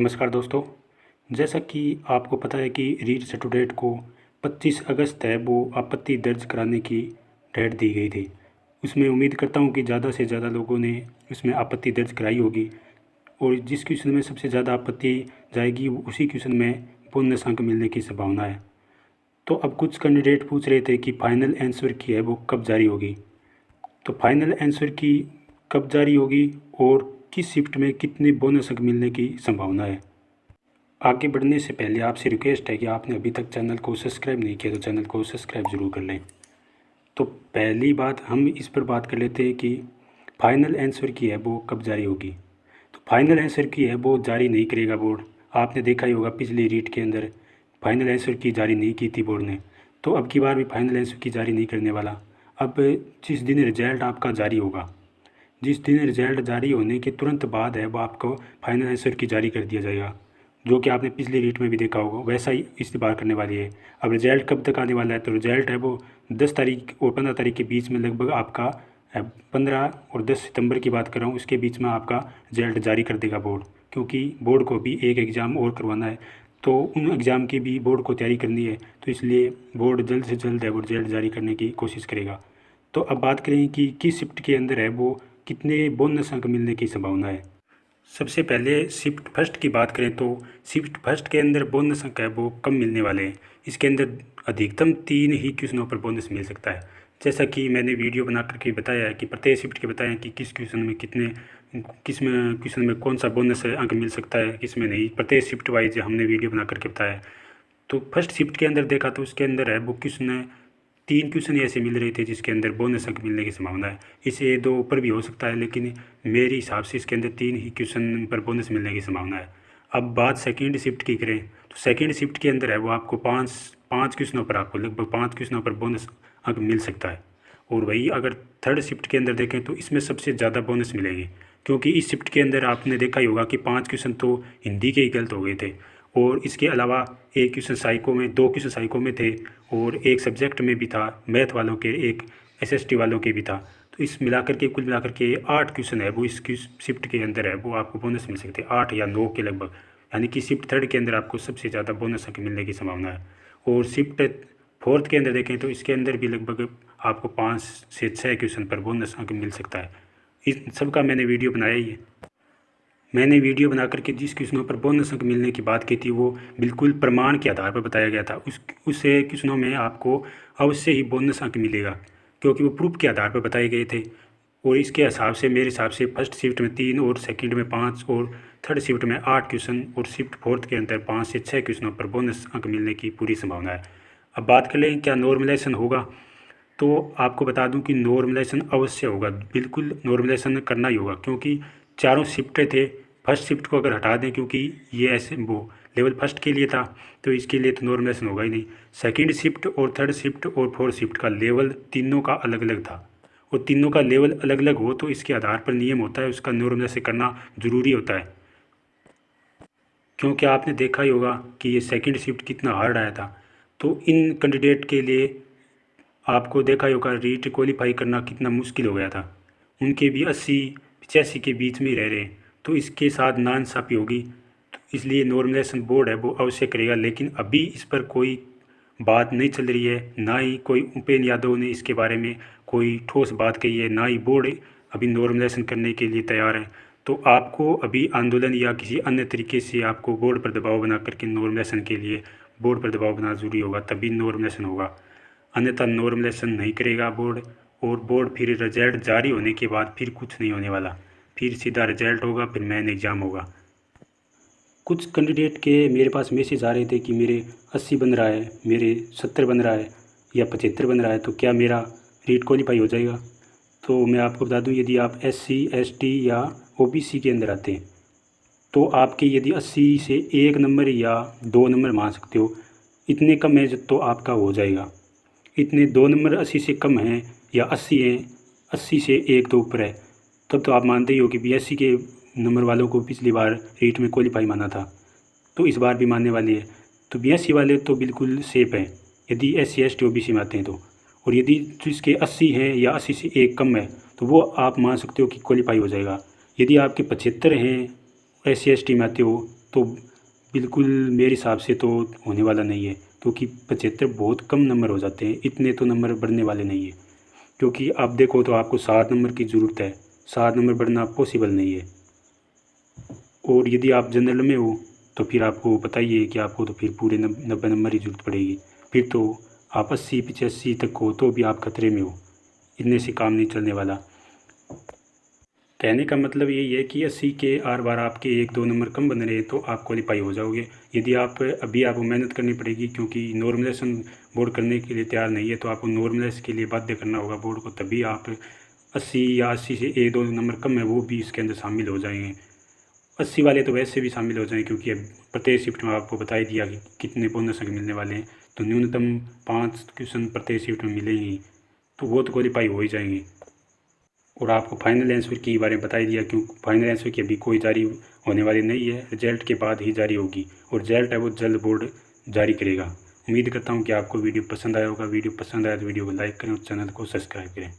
नमस्कार दोस्तों। जैसा कि आपको पता है कि रीट सेटू डेट को 25 अगस्त है वो आपत्ति दर्ज कराने की डेट दी गई थी। उसमें उम्मीद करता हूँ कि ज़्यादा से ज़्यादा लोगों ने उसमें आपत्ति दर्ज कराई होगी और जिस क्वेश्चन में सबसे ज़्यादा आपत्ति जाएगी उसी क्वेश्चन में बोनस अंक मिलने की संभावना है। तो अब कुछ कैंडिडेट पूछ रहे थे कि फाइनल आंसर की है वो कब जारी होगी। तो फाइनल आंसर की कब जारी होगी और किस शिफ्ट में कितने बोनस अंक मिलने की संभावना है। आगे बढ़ने से पहले आपसे रिक्वेस्ट है कि आपने अभी तक चैनल को सब्सक्राइब नहीं किया तो चैनल को सब्सक्राइब ज़रूर कर लें। तो पहली बात हम इस पर बात कर लेते हैं कि फाइनल आंसर की है वो कब जारी होगी। तो फाइनल आंसर की है वो जारी नहीं करेगा बोर्ड। आपने देखा ही होगा पिछली रीट के अंदर फाइनल आंसर की जारी नहीं की थी बोर्ड ने, तो अब की बार भी फाइनल आंसर की जारी नहीं करने वाला। अब जिस दिन रिजल्ट आपका जारी होगा, जिस दिन रिजल्ट जारी होने के तुरंत बाद है वो आपको फाइनल आंसर की जारी कर दिया जाएगा, जो कि आपने पिछली रीट में भी देखा होगा। वैसा ही इस बार करने वाली है। अब रिजल्ट कब तक आने वाला है, तो रिजल्ट है वो 10 तारीख और 15 तारीख के बीच में लगभग आपका 15 और 10 सितंबर की बात कर रहा हूँ, उसके बीच में आपका रिजल्ट जारी कर देगा बोर्ड। क्योंकि बोर्ड को भी एक एग्ज़ाम और करवाना है, तो उन एग्ज़ाम की भी बोर्ड को तैयारी करनी है, तो इसलिए बोर्ड जल्द से जल्द है वो रिजल्ट जारी करने की कोशिश करेगा। तो अब बात करें कि किस शिफ्ट के अंदर है वो कितने बोनस अंक मिलने की संभावना है। सबसे पहले शिफ्ट फर्स्ट की बात करें तो शिफ्ट फर्स्ट के अंदर बोनस अंक है वो कम मिलने वाले हैं। इसके अंदर अधिकतम 3 ही क्वेश्चनों पर बोनस मिल सकता है। जैसा कि मैंने वीडियो बना करके बताया है कि प्रत्येक शिफ्ट के बताया कि किस क्वेश्चन में कितने, किस में क्वेश्चन में कौन सा बोनस अंक मिल सकता है, किस में नहीं, प्रत्येक शिफ्ट वाइज हमने वीडियो बना करके बताया है। तो फर्स्ट शिफ्ट के अंदर देखा तो उसके अंदर है वो क्वेश्चन 3 क्वेश्चन ऐसे मिल रहे थे जिसके अंदर बोनस अंक मिलने की संभावना है। इसे 2 ऊपर भी हो सकता है, लेकिन मेरे हिसाब से इसके अंदर 3 ही क्वेश्चन पर बोनस मिलने की संभावना है। अब बात सेकंड शिफ्ट की करें तो सेकंड शिफ्ट के अंदर है वो आपको पाँच क्वेश्चनों पर आपको लगभग 5 क्वेश्चनों पर बोनस अंक मिल सकता है। और वही अगर थर्ड शिफ्ट के अंदर देखें तो इसमें सबसे ज़्यादा बोनस मिलेंगे, क्योंकि इस शिफ्ट के अंदर आपने देखा ही होगा कि 5 क्वेश्चन तो हिंदी के ही गलत हो गए थे, और इसके अलावा एक क्वेश्चन साइको में, 2 क्वेश्चन साइको में थे, और एक सब्जेक्ट में भी था मैथ वालों के, एक एसएसटी वालों के भी था। तो इस मिलाकर के कुल मिलाकर के 8 क्वेश्चन है वो इस शिफ्ट के अंदर है वो आपको बोनस मिल सकते हैं, 8 या 9 के लगभग। यानी कि शिफ्ट थर्ड के अंदर आपको सबसे ज़्यादा बोनस अंक मिलने की संभावना है। और शिफ्ट फोर्थ के अंदर देखें तो इसके अंदर भी लगभग आपको 5 से 6 क्वेश्चन पर बोनस अंक मिल सकता है। इस सब का मैंने वीडियो बनाया ही है। मैंने वीडियो बना करके जिस क्वेश्चनों पर बोनस अंक मिलने की बात की थी वो बिल्कुल प्रमाण के आधार पर बताया गया था। उस क्वेश्चनों में आपको अवश्य ही बोनस अंक मिलेगा, क्योंकि वो प्रूफ के आधार पर बताए गए थे। और इसके हिसाब से मेरे हिसाब से फर्स्ट शिफ्ट में 3 और सेकंड में 5 और थर्ड शिफ्ट में 8 क्वेश्चन और शिफ्ट फोर्थ के अंदर 5 से 6 क्वेश्चनों पर बोनस अंक मिलने की पूरी संभावना है। अब बात कर लें क्या नॉर्मलाइजेशन होगा, तो आपको बता दूं कि नॉर्मलाइजेशन अवश्य होगा, बिल्कुल नॉर्मलाइजेशन करना ही होगा, क्योंकि चारों शिफ्टें थे। फर्स्ट शिफ्ट को अगर हटा दें, क्योंकि ये ऐसे वो लेवल फर्स्ट के लिए था, तो इसके लिए तो नॉर्मलाइजेशन होगा ही नहीं। सेकंड शिफ्ट और थर्ड शिफ्ट और फोर्थ शिफ्ट का लेवल तीनों का अलग अलग था, और तीनों का लेवल अलग अलग हो तो इसके आधार पर नियम होता है, उसका नॉर्मलाइजेशन करना ज़रूरी होता है। क्योंकि आपने देखा ही होगा कि ये सेकंड शिफ्ट कितना हार्ड आया था, तो इन कैंडिडेट के लिए आपको देखा ही होगा रीट क्वालिफाई करना कितना मुश्किल हो गया था। उनके भी 80-85 के बीच में ही रह रहे हैं, तो इसके साथ नाइंसाफ़ी होगी। तो इसलिए नॉर्मलाइजेशन बोर्ड है वो अवश्य करेगा, लेकिन अभी इस पर कोई बात नहीं चल रही है, ना ही कोई उपेंद्र यादव ने इसके बारे में कोई ठोस बात कही है, ना ही बोर्ड अभी नॉर्मलाइजेशन करने के लिए तैयार है। तो आपको अभी आंदोलन या किसी अन्य तरीके से आपको बोर्ड पर दबाव बना करके नॉर्मलाइजेशन के लिए बोर्ड पर दबाव बनाना ज़रूरी होगा, तभी नॉर्मलाइजेशन होगा। अन्यथा नॉर्मलाइजेशन नहीं करेगा बोर्ड, और बोर्ड फिर रिजल्ट जारी होने के बाद फिर कुछ नहीं होने वाला, फिर सीधा रिजल्ट होगा, फिर मेन एग्ज़ाम होगा। कुछ कैंडिडेट के मेरे पास मैसेज आ रहे थे कि मेरे 80 बन रहा है, मेरे 70 बन रहा है या 75 बन रहा है, तो क्या मेरा रीट क्वालिफाई हो जाएगा। तो मैं आपको बता दूं, यदि आप SC ST या OBC के अंदर आते हैं तो आपके यदि 80 से 1 नंबर या 2 नंबर मान सकते हो, इतने कम है तो आपका हो जाएगा। इतने 2 नंबर 80 से कम हैं या 80 हैं, 80 से 1-2 ऊपर है, तब तो आप मानते ही हो कि BSc के नंबर वालों को पिछली बार रीट में क्वालिफाई माना था, तो इस बार भी मानने वाली है। तो BSc वाले तो बिल्कुल सेफ हैं यदि SC ST OBC में आते हैं तो। और यदि जिसके 80 हैं या 80 से 1 कम है तो वो आप मान सकते हो कि क्वालिफाई हो जाएगा। यदि आपके 75 हैं SC ST में आते हो तो बिल्कुल मेरे हिसाब से तो होने वाला नहीं है, क्योंकि 75 बहुत कम नंबर हो जाते हैं, इतने तो नंबर बढ़ने वाले नहीं है। क्योंकि आप देखो तो आपको 7 नंबर की ज़रूरत है, 7 नंबर बढ़ना पॉसिबल नहीं है। और यदि आप जनरल में हो तो फिर आपको पता ही है कि आपको तो फिर पूरे 90 नंबर की ज़रूरत पड़ेगी। फिर तो आप 80-85 तक हो तो भी आप खतरे में हो, इतने से काम नहीं चलने वाला। कहने का मतलब यही है कि 80 के आर बार आपके 1-2 नंबर कम बन रहे हैं तो आप क्वालिफाई हो जाओगे। यदि आप अभी आपको मेहनत करनी पड़ेगी, क्योंकि नॉर्मलाइजेशन बोर्ड करने के लिए तैयार नहीं है तो आपको नॉर्मलाइज के लिए बाध्य करना होगा बोर्ड को, तभी आप 80 या 80 से 1-2 नंबर कम है वो भी इसके अंदर शामिल हो जाएंगे। 80 वाले तो वैसे भी शामिल हो जाएंगे, क्योंकि अब प्रत्येक शिफ्ट में आपको बता ही दिया कि कितने बोनस मिलने वाले हैं, तो न्यूनतम 5 क्वेश्चन प्रत्येक शिफ्ट में मिलेंगे, तो वो तो क्वालिफाई हो ही जाएंगे। और आपको फाइनल आंसर के बारे में बता ही दिया, क्योंकि फाइनल आंसर की अभी कोई जारी होने वाली नहीं है, रिजल्ट के बाद ही जारी होगी, और रिजल्ट है वो जल्द बोर्ड जारी करेगा। उम्मीद करता हूँ कि आपको वीडियो पसंद आया होगा। वीडियो पसंद आया तो वीडियो को लाइक करें और चैनल को सब्सक्राइब करें।